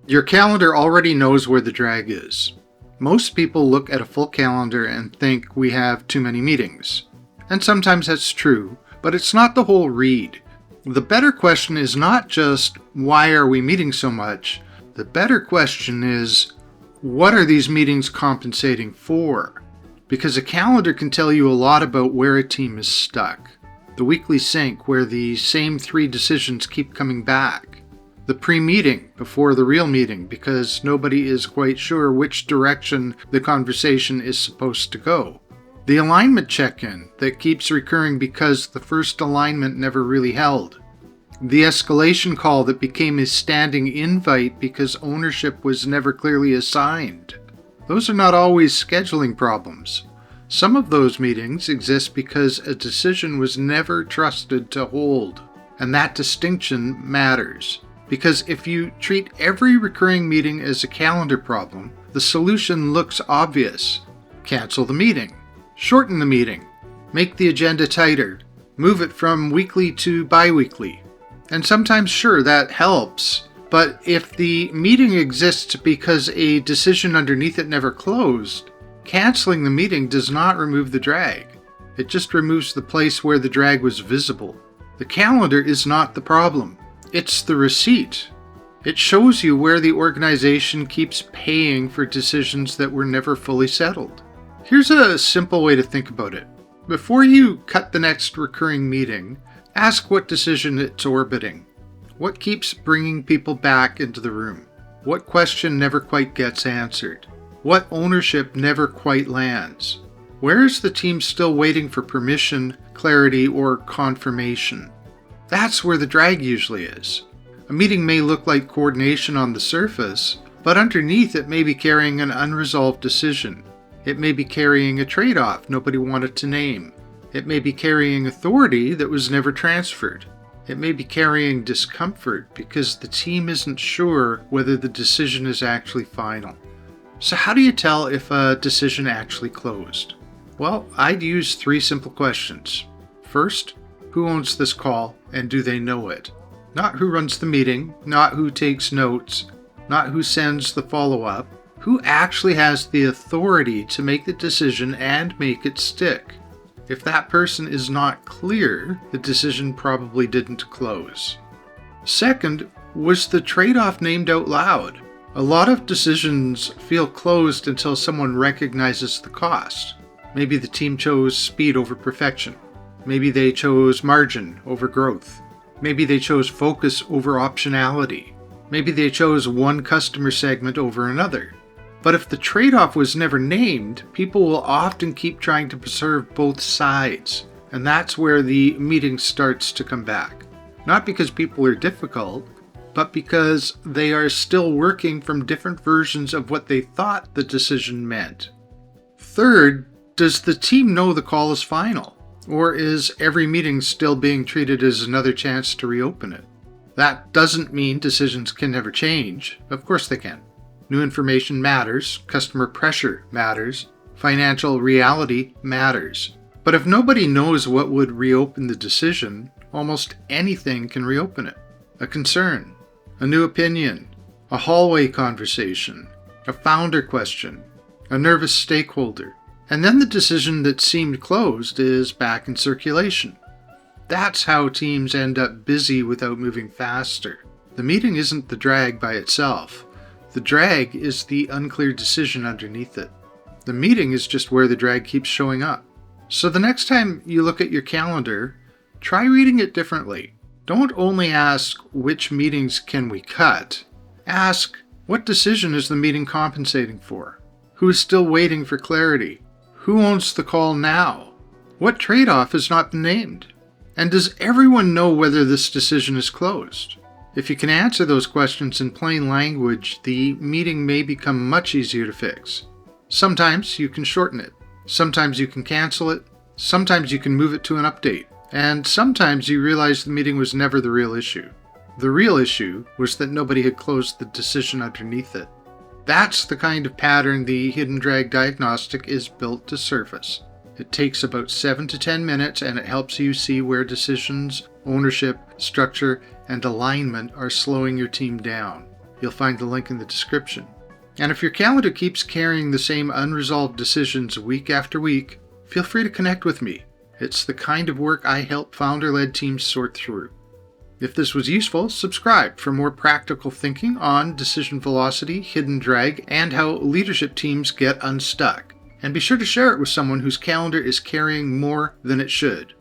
Your calendar already knows where the drag is. Most people look at a full calendar and think we have too many meetings. And sometimes that's true, but it's not the whole read. The better question is not just, why are we meeting so much? The better question is, what are these meetings compensating for? Because a calendar can tell you a lot about where a team is stuck. The weekly sync, where the same 3 decisions keep coming back. The pre-meeting before the real meeting, because nobody is quite sure which direction the conversation is supposed to go. The alignment check-in that keeps recurring because the first alignment never really held. The escalation call that became a standing invite because ownership was never clearly assigned. Those are not always scheduling problems. Some of those meetings exist because a decision was never trusted to hold, and that distinction matters. Because if you treat every recurring meeting as a calendar problem, the solution looks obvious. Cancel the meeting. Shorten the meeting. Make the agenda tighter. Move it from weekly to bi-weekly. And sometimes, sure, that helps. But if the meeting exists because a decision underneath it never closed, canceling the meeting does not remove the drag. It just removes the place where the drag was visible. The calendar is not the problem. It's the receipt. It shows you where the organization keeps paying for decisions that were never fully settled. Here's a simple way to think about it. Before you cut the next recurring meeting, ask what decision it's orbiting. What keeps bringing people back into the room? What question never quite gets answered? What ownership never quite lands? Where is the team still waiting for permission, clarity, or confirmation? That's where the drag usually is. A meeting may look like coordination on the surface, but underneath it may be carrying an unresolved decision. It may be carrying a trade-off nobody wanted to name. It may be carrying authority that was never transferred. It may be carrying discomfort because the team isn't sure whether the decision is actually final. So how do you tell if a decision actually closed? Well, I'd use 3 simple questions. First, who owns this call and do they know it? Not who runs the meeting, not who takes notes, not who sends the follow-up. Who actually has the authority to make the decision and make it stick? If that person is not clear, the decision probably didn't close. Second, was the trade-off named out loud? A lot of decisions feel closed until someone recognizes the cost. Maybe the team chose speed over perfection. Maybe they chose margin over growth. Maybe they chose focus over optionality. Maybe they chose one customer segment over another. But if the trade-off was never named, people will often keep trying to preserve both sides. And that's where the meeting starts to come back. Not because people are difficult, but because they are still working from different versions of what they thought the decision meant. Third, does the team know the call is final? Or is every meeting still being treated as another chance to reopen it? That doesn't mean decisions can never change. Of course they can. New information matters, customer pressure matters, financial reality matters. But if nobody knows what would reopen the decision, almost anything can reopen it. A concern, a new opinion, a hallway conversation, a founder question, a nervous stakeholder. And then the decision that seemed closed is back in circulation. That's how teams end up busy without moving faster. The meeting isn't the drag by itself. The drag is the unclear decision underneath it. The meeting is just where the drag keeps showing up. So the next time you look at your calendar, try reading it differently. Don't only ask, which meetings can we cut? Ask, what decision is the meeting compensating for? Who is still waiting for clarity? Who owns the call now? What trade-off has not been named? And does everyone know whether this decision is closed? If you can answer those questions in plain language, the meeting may become much easier to fix. Sometimes you can shorten it. Sometimes you can cancel it. Sometimes you can move it to an update. And sometimes you realize the meeting was never the real issue. The real issue was that nobody had closed the decision underneath it. That's the kind of pattern the hidden drag diagnostic is built to surface. It takes about 7 to 10 minutes and it helps you see where decisions, ownership, structure, and alignment are slowing your team down. You'll find the link in the description. And if your calendar keeps carrying the same unresolved decisions week after week, feel free to connect with me. It's the kind of work I help founder-led teams sort through. If this was useful, subscribe for more practical thinking on decision velocity, hidden drag, and how leadership teams get unstuck. And be sure to share it with someone whose calendar is carrying more than it should.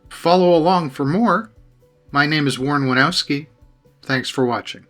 Follow along for more. My name is Warren Winowski. Thanks for watching.